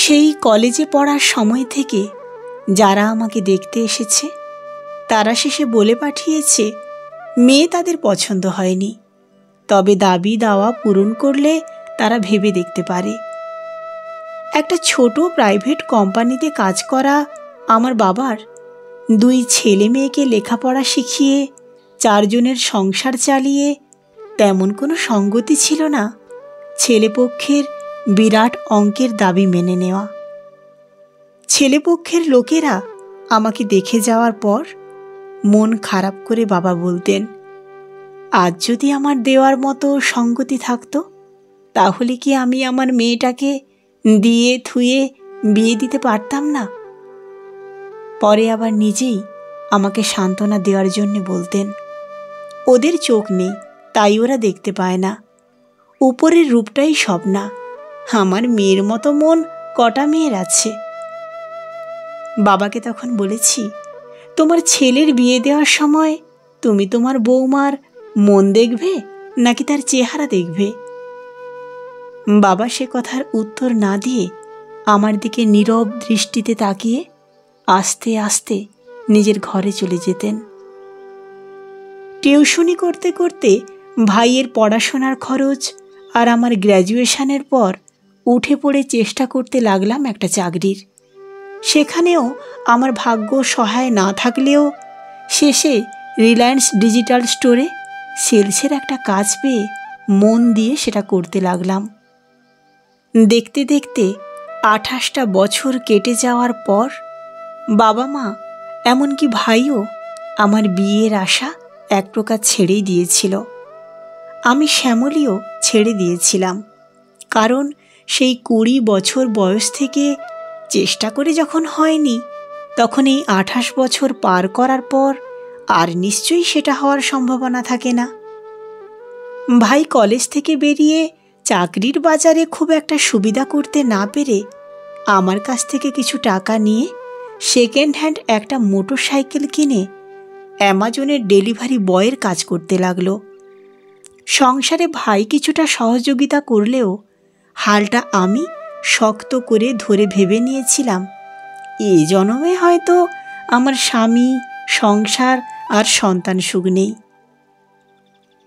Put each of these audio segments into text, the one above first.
সেই কলেজে পড়ার সময় থেকে যারা আমাকে দেখতে এসেছে তারা শেষে বলে পাঠিয়েছে মেয়ে তাদের পছন্দ হয়নি, তবে দাবি দাওয়া পূরণ করলে তারা ভেবে দেখতে পারে। একটা ছোট প্রাইভেট কোম্পানিতে কাজ করা আমার বাবার 2 ছেলে মেয়েকে লেখাপড়া শিখিয়ে 4 জনের সংসার চালিয়ে তেমন কোনো সঙ্গতি ছিল না ছেলেপক্ষের বিরাট অঙ্কের দাবি মেনে নেওয়া। ছেলেপক্ষের লোকেরা আমাকে দেখে যাওয়ার পর মন খারাপ করে বাবা বলতেন, আজ যদি আমার দেওয়ার মতো সঙ্গতি থাকতো তাহলে কি আমি আমার মেয়েটাকে দিয়ে থুয়ে বিয়ে দিতে পারতাম না? পরে আবার নিজেই আমাকে সান্ত্বনা দেওয়ার জন্য বলতেন, ওদের চোখ নেই তাই ওরা দেখতে পায় না, উপরের রূপটাই সব না, আমার মেয়ের মতো মন কটা মেয়ের আছে। বাবাকে তখন বলেছি, তোমার ছেলের বিয়ে দেওয়ার সময় তুমি তোমার বৌমার মন দেখবে নাকি তার চেহারা দেখবে? বাবা সে কথার উত্তর না দিয়ে আমার দিকে নীরব দৃষ্টিতে তাকিয়ে আস্তে আস্তে নিজের ঘরে চলে যেতেন। টিউশনি করতে করতে ভাইয়ের পড়াশোনার খরচ আর আমার গ্র্যাজুয়েশনের পর উঠে পড়ে চেষ্টা করতে লাগলাম একটা চাকরির। সেখানেও আমার ভাগ্য সহায় না থাকলেও শেষে রিলায়েন্স ডিজিটাল স্টোরে সেলসের একটা কাজ পেয়ে মন দিয়ে সেটা করতে লাগলাম। দেখতে দেখতে 28টা বছর কেটে যাওয়ার পর বাবা মা এমনকি ভাইও আমার বিয়ের আশা এক প্রকার ছেড়েই দিয়েছিল। আমি শ্যামলীও ছেড়ে দিয়েছিলাম, কারণ সেই 20 বছর বয়স থেকে চেষ্টা করে যখন হয়নি তখন এই 28 বছর পার করার পর আর নিশ্চয়ই সেটা হওয়ার সম্ভাবনা থাকে না। ভাই কলেজ থেকে বেরিয়ে চাকরির বাজারে খুব একটা সুবিধা করতে না পেরে আমার কাছ থেকে কিছু টাকা নিয়ে সেকেন্ড হ্যান্ড একটা মোটরসাইকেল কিনে অ্যামাজনের ডেলিভারি বয়ের কাজ করতে লাগলো। সংসারে ভাই কিছুটা সহযোগিতা করলেও হালটা আমি শক্ত করে ধরে ভেবে নিয়েছিলাম, এ জন্মে হয়তো আমার স্বামী, সংসার আর সন্তান সুখ নেই।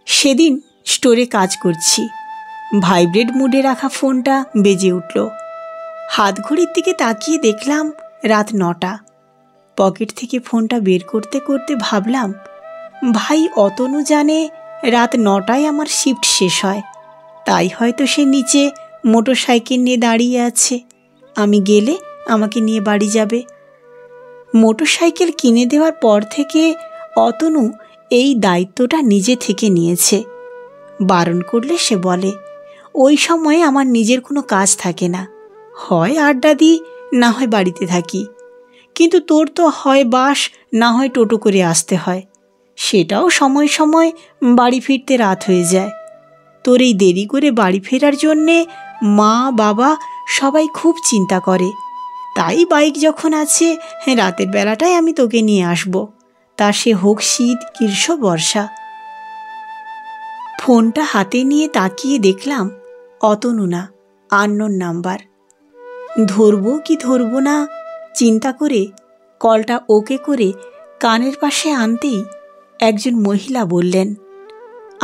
সেদিন স্টোরে কাজ করছি, ভাইব্রেট মুডে রাখা ফোনটা বেজে উঠল। হাত ঘড়ির দিকে তাকিয়ে দেখলাম রাত 9টা। পকেট থেকে ফোনটা বের করতে করতে ভাবলাম, ভাই অতনু জানে রাত 9টায় আমার শিফট শেষ হয়, তাই হয়তো সে নিচে মোটরসাইকেল নিয়ে দাঁড়িয়ে আছে, আমি গেলে আমাকে নিয়ে বাড়ি যাবে। মোটরসাইকেল কিনে দেওয়ার পর থেকে অতনু এই দায়িত্বটা নিজে থেকে নিয়েছে। বারণ করলে সে বলে, ওই সময়ে আমার নিজের কোনো কাজ থাকে না, হয় আড্ডা দিই না হয় বাড়িতে থাকি, কিন্তু তোর তো হয় বাস না হয় টোটো করে আসতে হয়, সেটাও সময় সময় বাড়ি ফিরতে রাত হয়ে যায়। তোর এই দেরি করে বাড়ি ফেরার জন্যে মা বাবা সবাই খুব চিন্তা করে, তাই বাইক যখন আছে রাতের বেলাটায় আমি তোকে নিয়ে আসব, তা সে হোক শীত, গ্রীষ্ম, বর্ষা। ফোনটা হাতে নিয়ে তাকিয়ে দেখলাম অতনু না, আননোন নাম্বার। ধরবো কি ধরবো না চিন্তা করে কলটা ওকে করে কানের পাশে আনতেই একজন মহিলা বললেন,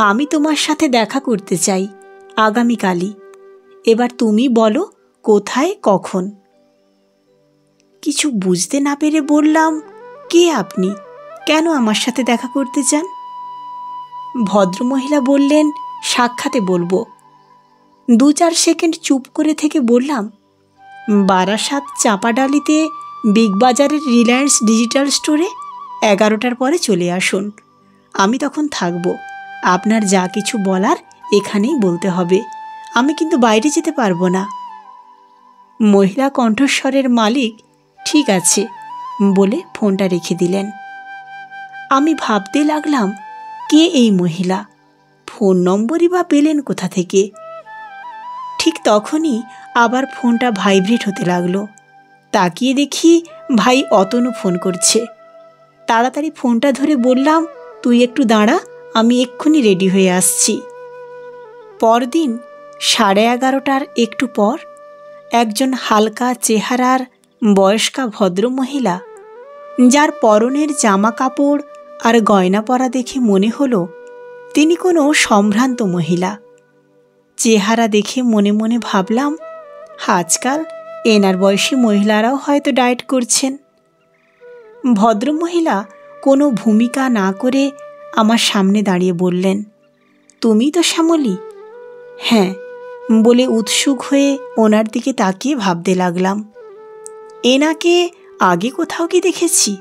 আমি তোমার সাথে দেখা করতে চাই আগামীকালই, এবার তুমি বলো কোথায় কখন। কিছু বুঝতে না পেরে বললাম, কে আপনি, কেন আমার সাথে দেখা করতে চান? ভদ্রমহিলা বললেন, সাক্ষাতে বলবো। 2-4 সেকেন্ড চুপ করে থেকে বললাম, বারাসাত চাঁপাডালিতে বিগ বাজারের রিলায়েন্স ডিজিটাল স্টোরে 11টার পরে চলে আসুন, আমি তখন থাকব, আপনার যা কিছু বলার এখানেই বলতে হবে, আমি কিন্তু বাইরে যেতে পারবো না। মহিলা কণ্ঠস্বরের মালিক ঠিক আছে বলে ফোনটা রেখে দিলেন। আমি ভাবতে লাগলাম, কে এই মহিলা, ফোন নম্বরই বা পেলেন কোথা থেকে? ঠিক তখনই আবার ফোনটা ভাইব্রেট হতে লাগলো। তাকিয়ে দেখি ভাই অতনু ফোন করছে। তাড়াতাড়ি ফোনটা ধরে বললাম, তুই একটু দাঁড়া, আমি এক্ষুনি রেডি হয়ে আসছি। পরদিন 11:30টার একটু পর একজন হালকা চেহারার বয়স্কা ভদ্রমহিলা, যার পরনের জামা কাপড় আর গয়না পরা দেখে মনে হলো তিনি কোনো সম্ভ্রান্ত মহিলা। চেহারা দেখে মনে মনে ভাবলাম, আজকাল এনার বয়সী মহিলারাও হয়তো ডায়েট করছেন। ভদ্রমহিলা কোনো ভূমিকা না করে আমার সামনে দাঁড়িয়ে বললেন, তুমি তো শ্যামলী? হ্যাঁ বলে উৎসুক হয়ে ওনার দিকে তাকিয়ে ভাবতে লাগলাম, এনাকে আগে কোথাও কি দেখেছি?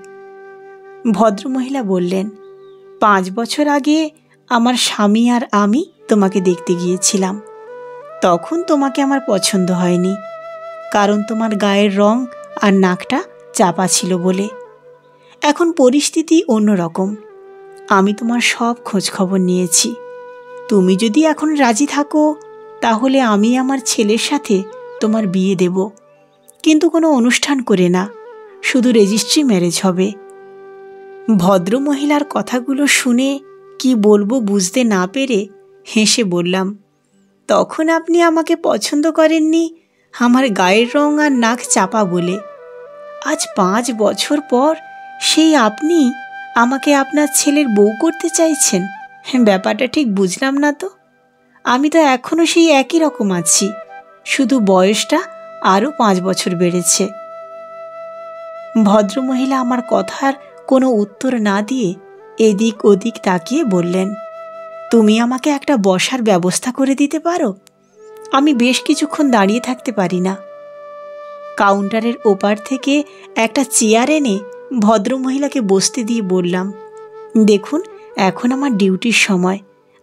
ভদ্রমহিলা বললেন, 5 বছর আগে আমার স্বামী আর আমি তোমাকে দেখতে গিয়েছিলাম। তখন তোমাকে আমার পছন্দ হয়নি, কারণ তোমার গায়ের রং আর নাকটা চাপা ছিল বলে। এখন পরিস্থিতি অন্যরকম। আমি তোমার সব খোঁজ খবর নিয়েছি। তুমি যদি এখন রাজি থাকো তাহলে আমি আমার ছেলের সাথে তোমার বিয়ে দেব, কিন্তু কোনো অনুষ্ঠান করে না, শুধু রেজিস্ট্রি ম্যারেজ হবে। ভদ্রমহিলার কথাগুলো শুনে কি বলবো বুঝতে না পেরে হেসে বললাম, তখন আপনি আমাকে পছন্দ করেননি আমার গায়ের রং আর নাক চাপা বলে। আজ 5 বছর পর সেই আপনি আমাকে আপনার ছেলের বউ করতে চাইছেন? ব্যাপারটা ঠিক বুঝলাম না তো। আমি তো এখনও সেই একই রকম আছি, শুধু বয়সটা আরও 5 বছর বেড়েছে। ভদ্রমহিলা আমার কথার কোনো উত্তর না দিয়ে এদিক ওদিক তাকিয়ে বললেন, তুমি আমাকে একটা বসার ব্যবস্থা করে দিতে পারো? আমি বেশ কিছুক্ষণ দাঁড়িয়ে থাকতে পারি না। কাউন্টারের ওপার থেকে একটা চেয়ার এনে ভদ্রমহিলাকে বসতে দিয়ে বললাম, দেখুন এখন আমার ডিউটির সময়,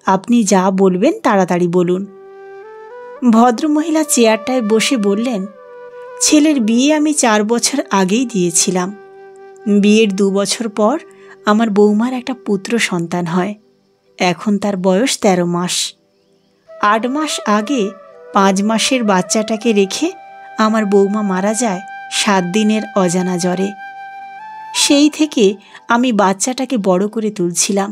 আপনি যা বলবেন তাড়াতাড়ি বলুন। ভদ্রমহিলা চেয়ারটায় বসে বললেন, ছেলের বিয়ে আমি 4 বছর আগেই দিয়েছিলাম। বিয়ের 2 বছর পর আমার বৌমার একটা পুত্র সন্তান হয়। এখন তার বয়স 13 মাস। 8 মাস আগে 5 মাসের বাচ্চাটাকে রেখে আমার বৌমা মারা যায় 7 দিনের অজানা জ্বরে। সেই থেকে আমি বাচ্চাটাকে বড় করে তুলছিলাম,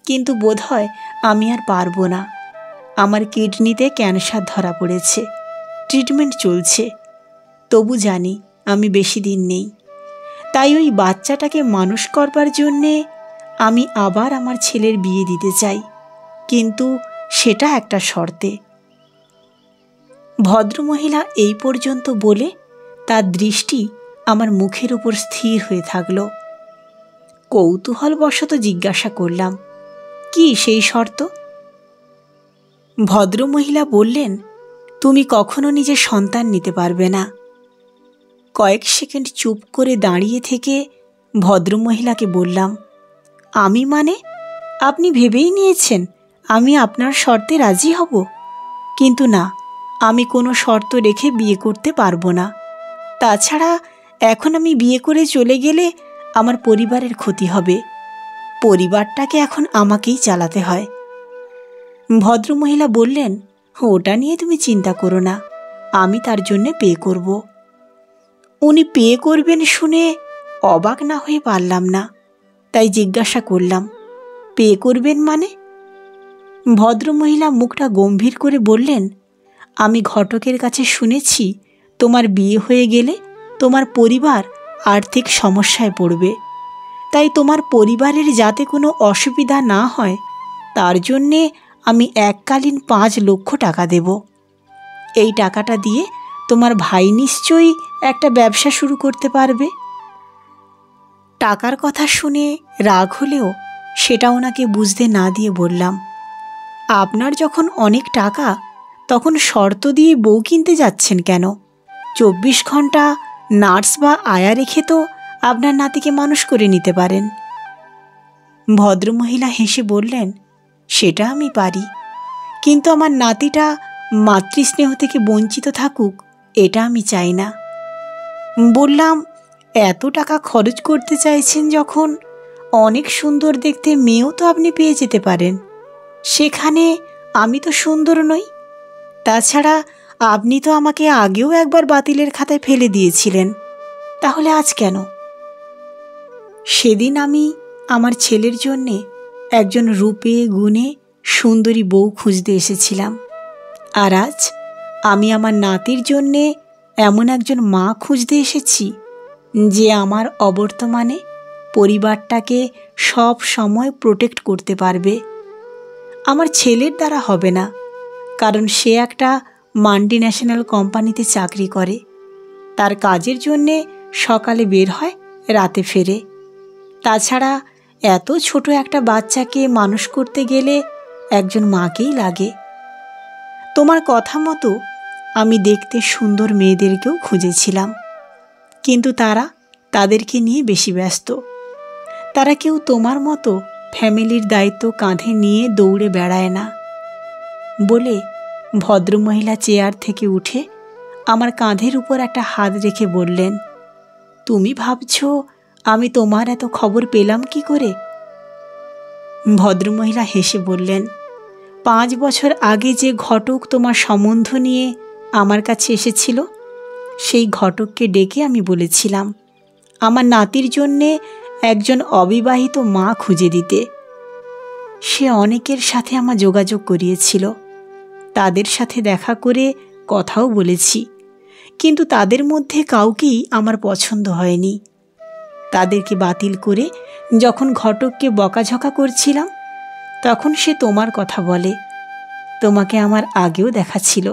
কিন্তু বোধহয় আমি আর পারবো না। আমার কিডনিতে ক্যান্সার ধরা পড়েছে, ট্রিটমেন্ট চলছে। তবু জানি আমি বেশি দিন নেই, তাই ওই বাচ্চাটাকে মানুষ করবার জন্যে আমি আবার আমার ছেলের বিয়ে দিতে চাই, কিন্তু সেটা একটা শর্তে। ভদ্রমহিলা এই পর্যন্ত বলে তার দৃষ্টি আমার মুখের উপর স্থির হয়ে থাকল। কৌতূহলবশত জিজ্ঞাসা করলাম, কি সেই শর্ত? ভদ্রমহিলা বললেন, তুমি কখনো নিজের সন্তান নিতে পারবে না। কয়েক সেকেন্ড চুপ করে দাঁড়িয়ে থেকে ভদ্রমহিলাকে বললাম, আমি মানে? আপনি ভেবেই নিয়েছেন আমি আপনার শর্তে রাজি হব? কিন্তু না, আমি কোনো শর্ত রেখে বিয়ে করতে পারবো না। তাছাড়া এখন আমি বিয়ে করে চলে গেলে আমার পরিবারের ক্ষতি হবে। পরিবারটাকে এখন আমাকেই চালাতে হয়। ভদ্রমহিলা বললেন, ওটা নিয়ে তুমি চিন্তা করো না, আমি তার জন্যে পে করব। উনি পে করবেন শুনে অবাক না হয়ে পারলাম না, তাই জিজ্ঞাসা করলাম, পে করবেন মানে? ভদ্রমহিলা মুখটা গম্ভীর করে বললেন, আমি ঘটকের কাছে শুনেছি তোমার বিয়ে হয়ে গেলে তোমার পরিবার আর্থিক সমস্যায় পড়বে, তাই তোমার পরিবারের যাতে কোনো অসুবিধা না হয় তার জন্যে আমি এককালীন 5 লক্ষ টাকা দেব। এই টাকাটা দিয়ে তোমার ভাই নিশ্চয়ই একটা ব্যবসা শুরু করতে পারবে। টাকার কথা শুনে রাগ হলেও সেটা ওনাকে বুঝতে না দিয়ে বললাম, আপনার যখন অনেক টাকা তখন শর্ত দিয়ে বউ কিনতে যাচ্ছেন কেন? 24 ঘন্টা নার্স বা আয়া রেখে তো আপনার নাতিকে মানুষ করে নিতে পারেন। ভদ্রমহিলা হেসে বললেন, সেটা আমি পারি, কিন্তু আমার নাতিটা মাতৃস্নেহ থেকে বঞ্চিত থাকুক এটা আমি চাই না। বললাম, এত টাকা খরচ করতে চাইছেন যখন, অনেক সুন্দর দেখতে মেয়েও তো আপনি পেয়ে যেতে পারেন। সেখানে আমি তো সুন্দর নই। তাছাড়া আপনি তো আমাকে আগেও একবার বাতিলের খাতায় ফেলে দিয়েছিলেন, তাহলে আজ কেন? সেদিন আমি আমার ছেলের জন্যে একজন রূপে গুণে সুন্দরী বউ খুঁজতে এসেছিলাম, আর আজ আমি আমার নাতির জন্যে এমন একজন মা খুঁজতে এসেছি যে আমার অবর্তমানে পরিবারটাকে সব সময় প্রোটেক্ট করতে পারবে। আমার ছেলের দ্বারা হবে না, কারণ সে একটা মাল্টিন্যাশনাল কোম্পানিতে চাকরি করে। তার কাজের জন্যে সকালে বের হয়, রাতে ফেরে। তাছাড়া এত ছোট একটা বাচ্চাকে মানুষ করতে গেলে একজন মাকেই লাগে। তোমার কথা মতো আমি দেখতে সুন্দর মেয়েদেরকেও খুঁজেছিলাম, কিন্তু তারা তাদেরকে নিয়ে বেশি ব্যস্ত। তারা কেউ তোমার মতো ফ্যামিলির দায়িত্ব কাঁধে নিয়ে দৌড়ে বেড়ায় না। বলে ভদ্রমহিলা চেয়ার থেকে উঠে আমার কাঁধের উপর একটা হাত রেখে বললেন, তুমি ভাবছ আমি তোমার এত খবর পেলাম কি করে? ভদ্রমহিলা হেসে বললেন, 5 বছর আগে যে ঘটক তোমার সম্বন্ধ নিয়ে আমার কাছে এসেছিল, সেই ঘটককে ডেকে আমি বলেছিলাম আমার নাতির জন্যে একজন অবিবাহিত মা খুঁজে দিতে। সে অনেকের সাথে আমার যোগাযোগ করিয়েছিল, তাদের সাথে দেখা করে কথাও বলেছি, কিন্তু তাদের মধ্যে কাউকেই আমার পছন্দ হয়নি। তাদেরকে বাতিল করে যখন ঘটককে বকাঝকা করছিলাম, তখন সে তোমার কথা বলে। তোমাকে আমার আগেও দেখা ছিল,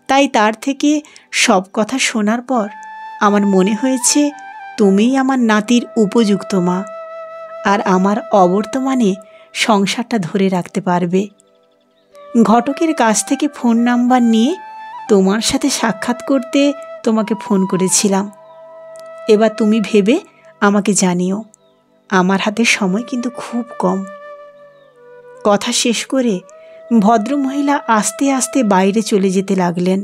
তাই তার থেকে সব কথা শোনার পর আমার মনে হয়েছে তুমিই আমার নাতির উপযুক্ত মা, আর আমার অবর্তমানে সংসারটা ধরে রাখতে পারবে। ঘটকের কাছ থেকে ফোন নাম্বার নিয়ে তোমার সাথে সাক্ষাৎ করতে তোমাকে ফোন করেছিলাম। এবার তুমি ভেবে আমাকে জানিও, আমার হাতে সময় কিন্তু খুব কম। কথা শেষ করে ভদ্রমহিলা আস্তে আস্তে বাইরে চলে যেতে লাগলেন।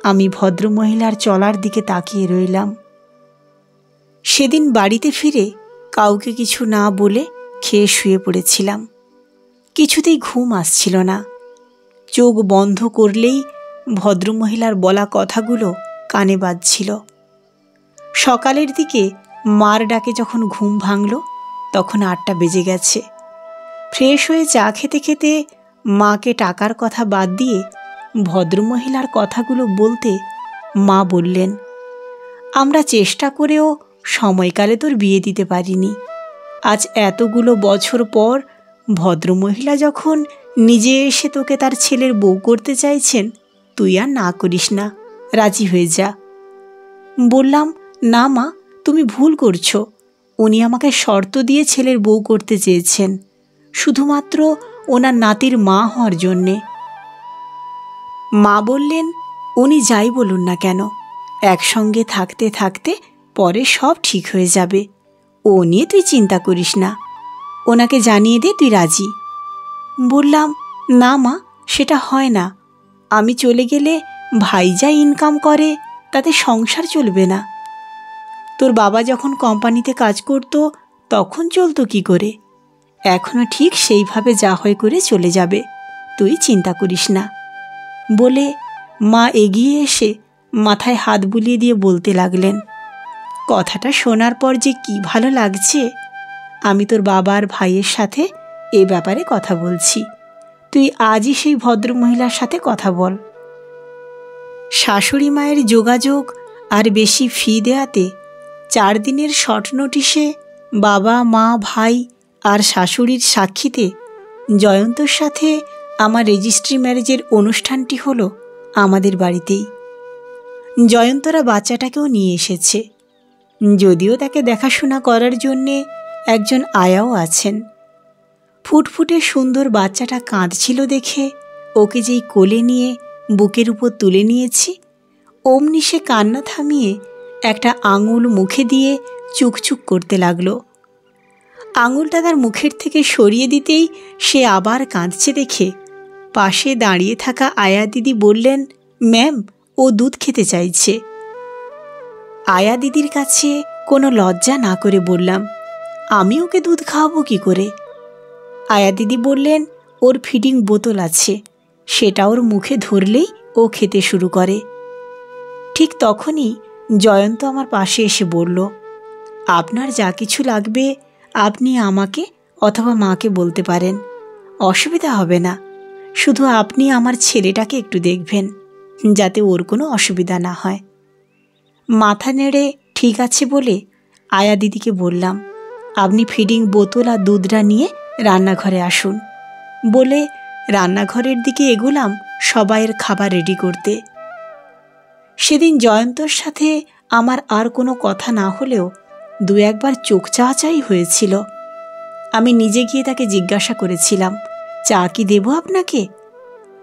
আমি ভদ্রমহিলার চলার দিকে তাকিয়ে রইলাম। সেদিন বাড়িতে ফিরে কাউকে কিছু না বলে খেয়ে শুয়ে পড়েছিলাম। কিছুতেই ঘুম আসছিল না। চোখ বন্ধ করলেই ভদ্রমহিলার বলা কথাগুলো কানে বাজছিল। সকালের দিকে মার ডাকে যখন ঘুম ভাঙল, তখন 8টা বেজে গেছে। ফ্রেশ হয়ে চা খেতে খেতে মাকে টাকার কথা বাদ দিয়ে ভদ্রমহিলার কথাগুলো বলতে মা বললেন, আমরা চেষ্টা করেও সময়কালে তোর বিয়ে দিতে পারিনি। আজ এতগুলো বছর পর ভদ্রমহিলা যখন নিজে এসে তোকে তার ছেলের বউ করতে চাইছেন, তুই আর না করিস না, রাজি হয়ে যা। বললাম, না মা, তুমি ভুল করছো। উনি আমাকে শর্ত দিয়ে ছেলের বউ করতে চেয়েছেন, শুধুমাত্র ওনার নাতির মা হওয়ার জন্যে। মা বললেন, উনি যাই বলুন না কেন, একসঙ্গে থাকতে থাকতে পরে সব ঠিক হয়ে যাবে। ও নিয়ে তুই চিন্তা করিস না, ওনাকে জানিয়ে দে তুই রাজি। বললাম, না মা, সেটা হয় না। আমি চলে গেলে ভাই যা ইনকাম করে তাতে সংসার চলবে না। তোর বাবা যখন কোম্পানিতে কাজ করত তখন চলতো কি করে? এখনো ঠিক সেইভাবে যা হয় করে চলে যাবে, তুই চিন্তা করিস না। বলে মা এগিয়ে এসে মাথায় হাত বুলিয়ে দিয়ে বলতে লাগলেন, কথাটা শোনার পর যে কি ভালো লাগছে। আমি তোর বাবার ভাইয়ের সাথে এ ব্যাপারে কথা বলছি, তুই আজই সেই ভদ্রমহিলার সাথে কথা বল। শাশুড়ি মায়ের যোগাযোগ আর বেশি ফি দেয়াতে 4 দিনের শর্ট নোটিশে বাবা, মা, ভাই আর শাশুড়ির সাক্ষীতে জয়ন্তর সাথে আমার রেজিস্ট্রি ম্যারেজের অনুষ্ঠানটি হলো আমাদের বাড়িতেই। জয়ন্তরা বাচ্চাটাকেও নিয়ে এসেছে, যদিও তাকে দেখাশোনা করার জন্যে একজন আয়াও আছেন। ফুটফুটে সুন্দর বাচ্চাটা কাঁদছিল দেখে ওকে যেই কোলে নিয়ে বুকের উপর তুলে নিয়েছি, অমনি সে কান্না থামিয়ে একটা আঙুল মুখে দিয়ে চুকচুক করতে লাগলো। আঙুলটা তার মুখের থেকে সরিয়ে দিতেই সে আবার কাঁদছে দেখে পাশে দাঁড়িয়ে থাকা আয়া দিদি বললেন, ম্যাম, ও দুধ খেতে চাইছে। আয়া দিদির কাছে কোনো লজ্জা না করে বললাম, আমি ওকে দুধ খাওয়াবো কি করে? আয়া দিদি বললেন, ওর ফিডিং বোতল আছে, সেটা ওর মুখে ধরলেই ও খেতে শুরু করে। ঠিক তখনই জয়ন্ত আমার পাশে এসে বলল, আপনার যা কিছু লাগবে আপনি আমাকে অথবা মাকে বলতে পারেন, অসুবিধা হবে না। শুধু আপনি আমার ছেলেটাকে একটু দেখবেন, যাতে ওর কোনো অসুবিধা না হয়। মাথা নেড়ে ঠিক আছে বলে আয়া দিদিকে বললাম, আপনি ফিডিং বোতল আর দুধটা নিয়ে রান্নাঘরে আসুন। বলে রান্নাঘরের দিকে এগোলাম সবাইয়ের খাবার রেডি করতে। সেদিন জয়ন্তর সাথে আমার আর কোনো কথা না হলেও দু একবার চোখ চাওয়াচাই হয়েছিল। আমি নিজে গিয়ে তাকে জিজ্ঞাসা করেছিলাম, চা কি দেবো আপনাকে?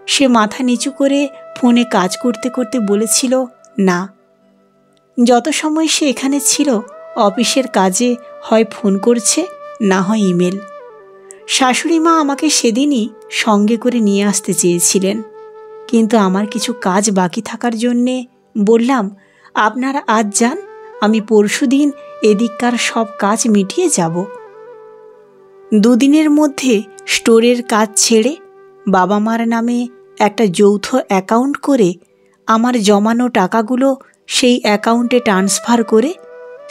সে মাথা নিচু করে ফোনে কাজ করতে করতে বলেছিল, না। যত সময় সে এখানে ছিল অফিসের কাজে হয় ফোন করছে, না হয় ইমেল। শাশুড়ি মা আমাকে সেদিনই সঙ্গে করে নিয়ে আসতে চেয়েছিলেন, কিন্তু আমার কিছু কাজ বাকি থাকার জন্যে বললাম, আপনারা আজ যান, আমি পরশুদিন এদিককার সব কাজ মিটিয়ে যাব। দুদিনের মধ্যে স্টোরের কাজ ছেড়ে বাবা মার নামে একটা যৌথ অ্যাকাউন্ট করে আমার জমানো টাকাগুলো সেই অ্যাকাউন্টে ট্রান্সফার করে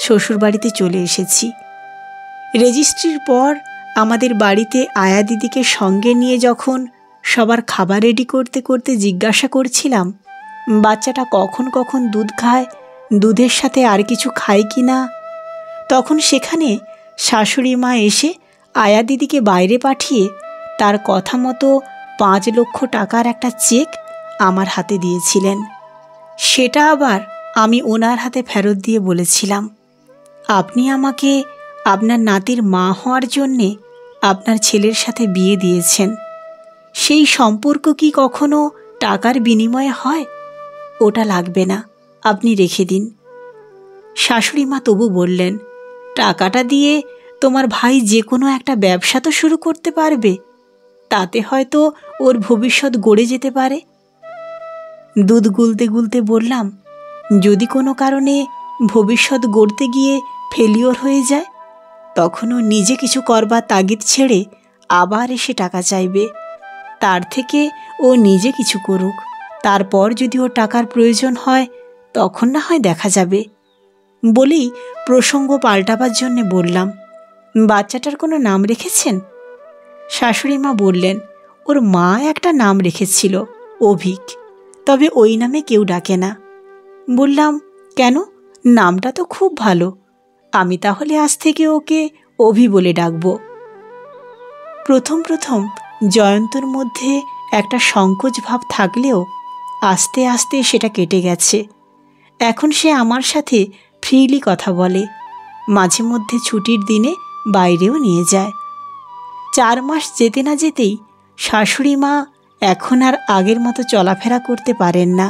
শ্বশুরবাড়িতে চলে এসেছি। রেজিস্ট্রির পর আমাদের বাড়িতে আয়া দিদিকে সঙ্গে নিয়ে যখন সবার খাবার রেডি করতে করতে জিজ্ঞাসা করছিলাম বাচ্চাটা কখন কখন দুধ খায়, দুধের সাথে আর কিছু খায় কি না, তখন সেখানে শাশুড়ি মা এসে আয়া দিদিকে বাইরে পাঠিয়ে তার কথা মতো 5 লক্ষ টাকার একটা চেক আমার হাতে দিয়েছিলেন। সেটা আবার আমি ওনার হাতে ফেরত দিয়ে বলেছিলাম, আপনি আমাকে আপনার নাতির মা হওয়ার জন্যে আপনার ছেলের সাথে বিয়ে দিয়েছেন, সেই সম্পর্ক কি কখনো টাকার বিনিময়ে হয়? ওটা লাগবে না, আপনি রেখে দিন। শাশুড়ি মা তবু বললেন, টাকাটা দিয়ে তোমার ভাই যে কোনো একটা ব্যবসা তো শুরু করতে পারবে, তাতে হয়তো ওর ভবিষ্যৎ গড়ে যেতে পারে। দুধ গুলতে গুলতে বললাম, যদি কোনো কারণে ভবিষ্যৎ গড়তে গিয়ে ফেলিওর হয়ে যায়, তখনও নিজে কিছু করবার তাগিদ ছেড়ে আবার এসে টাকা চাইবে। তার থেকে ও নিজে কিছু করুক, তারপর যদি ওর টাকার প্রয়োজন হয় তখন না হয় দেখা যাবে। বলেই প্রসঙ্গ পাল্টাবার জন্যে বললাম, বাচ্চাটার কোনো নাম রেখেছেন? শাশুড়ি মা বললেন, ওর মা একটা নাম রেখেছিল, অভিক, তবে ওই নামে কেউ ডাকে না। বললাম, কেন? নামটা তো খুব ভালো, আমি তাহলে আজ থেকে ওকে অভি বলে ডাকব। প্রথম প্রথম জয়ন্তর মধ্যে একটা সংকোচ ভাব থাকলেও আস্তে আস্তে সেটা কেটে গেছে। এখন সে আমার সাথে ফ্রিলি কথা বলে, মাঝে মধ্যে ছুটির দিনে বাইরেও নিয়ে যায়। 4 মাস যেতে না যেতেই শাশুড়ি মা এখন আর আগের মতো চলাফেরা করতে পারেন না,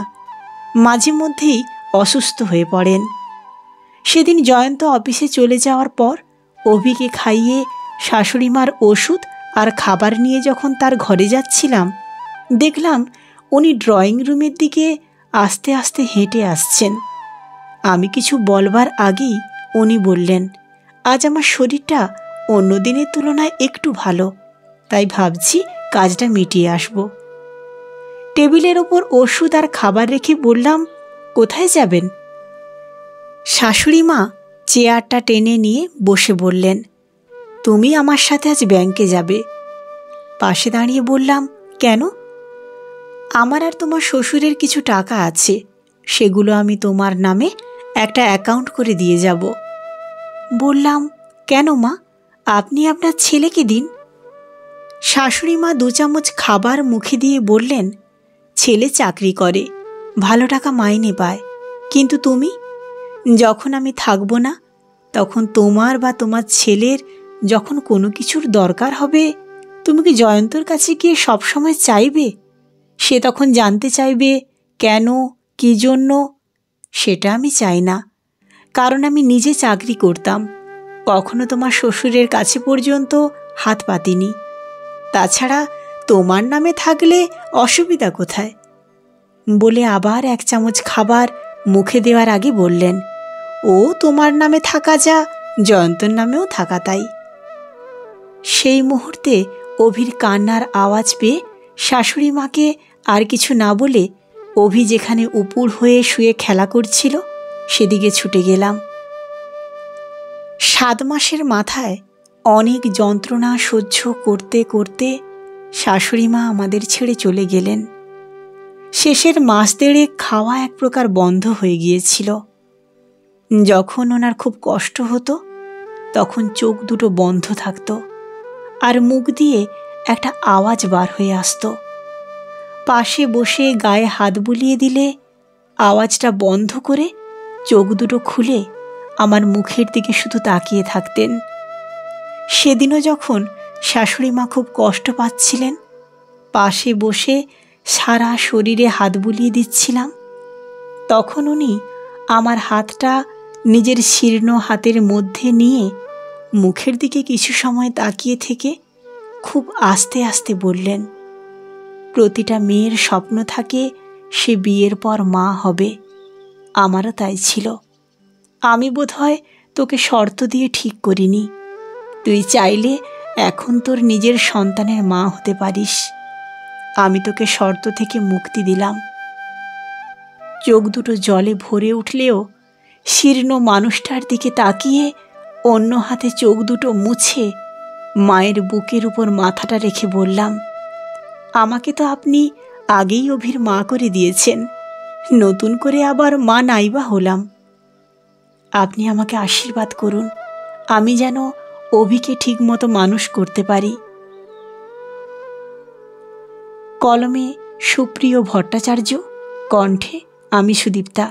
মাঝে মধ্যেই অসুস্থ হয়ে পড়েন। সেদিন জয়ন্ত অফিসে চলে যাওয়ার পর অভিকে খাইয়ে শাশুড়ি মার ওষুধ আর খাবার নিয়ে যখন তার ঘরে যাচ্ছিলাম, দেখলাম উনি ড্রয়িং রুমের দিকে আস্তে আস্তে হেঁটে আসছেন। আমি কিছু বলবার আগেই উনি বললেন, আজ আমার শরীরটা অন্য দিনের তুলনায় একটু ভালো, তাই ভাবছি কাজটা মিটিয়ে আসব। টেবিলের ওপর ওষুধ আর খাবার রেখে বললাম, কোথায় যাবেন? শাশুড়ি মা চেয়ারটা টেনে নিয়ে বসে বললেন, তুমি আমার সাথে আজ ব্যাংকে যাবে। পাশে দাঁড়িয়ে বললাম, কেন? আমার আর তোমার শ্বশুরের কিছু টাকা আছে, সেগুলো আমি তোমার নামে একটা অ্যাকাউন্ট করে দিয়ে যাব। বললাম, কেন মা, আপনি আপনার ছেলেকে দিন। শাশুড়ি মা 2 চামচ খাবার মুখে দিয়ে বললেন, ছেলে চাকরি করে, ভালো টাকা মাইনে পায়, কিন্তু তুমি? যখন আমি থাকবো না তখন তোমার বা তোমার ছেলের যখন কোনো কিছুর দরকার হবে, তুমি কি জয়ন্তর কাছে গিয়ে সবসময় চাইবে? সে তখন জানতে চাইবে কেন, কী জন্য? সেটা আমি চাই না, কারণ আমি নিজে চাকরি করতাম, কখনো তোমার শ্বশুরের কাছে পর্যন্ত হাত পাতিনি। তাছাড়া তোমার নামে থাকলে অসুবিধা কোথায়? বলে আবার 1 চামচ খাবার মুখে দেওয়ার আগে বললেন, ও তোমার নামে থাকা যা জয়ন্তর নামেও থাকা তাই। সেই মুহূর্তে অভির কান্নার আওয়াজ পেয়ে শাশুড়ি মাকে আর কিছু না বলে অভি যেখানে উপুর হয়ে শুয়ে খেলা করছিল সেদিকে ছুটে গেলাম। 7 মাসের মাথায় অনেক যন্ত্রণা সহ্য করতে করতে শাশুড়ি মা আমাদের ছেড়ে চলে গেলেন। শেষের মাস দেড়েক খাওয়া এক প্রকার বন্ধ হয়ে গিয়েছিল। যখন ওনার খুব কষ্ট হতো তখন চোখ দুটো বন্ধ থাকতো আর মুখ দিয়ে একটা আওয়াজ বার হয়ে আসতো। পাশে বসে গায়ে হাত বুলিয়ে দিলে আওয়াজটা বন্ধ করে চোখ দুটো খুলে আমার মুখের দিকে শুধু তাকিয়ে থাকতেন। সেদিনও যখন শাশুড়ি মা খুব কষ্ট পাচ্ছিলেন, পাশে বসে সারা শরীরে হাত বুলিয়ে দিচ্ছিলাম, তখন উনি আমার হাতটা নিজের শীর্ণ হাতের মধ্যে নিয়ে মুখের দিকে কিছু সময় তাকিয়ে থেকে খুব আস্তে আস্তে বললেন, প্রতিটা মেয়ের স্বপ্ন থাকে সে বিয়ের পর মা হবে, আমারও তাই ছিল। আমি বোধহয় তোকে শর্ত দিয়ে ঠিক করিনি, তুই চাইলে এখন তোর নিজের সন্তানের মা হতে পারিস। আমি তোকে শর্ত থেকে মুক্তি দিলাম। চোখ দুটো জলে ভরে উঠলেও শীর্ণ মানুষটার দিকে তাকিয়ে অন্য হাতে চোখ দুটো মুছে মায়ের বুকের উপর মাথাটা রেখে বললাম, আমাকে তো আপনি আগেই অভির মা করে দিয়েছেন, নতুন করে আবার মা নাইবা হলাম। আপনি আমাকে আশীর্বাদ করুন, আমি যেন অভিকে ঠিকমতো মানুষ করতে পারি। কলমে সুপ্রিয় ভট্টাচার্য, কণ্ঠে আমি সুদীপ্তা।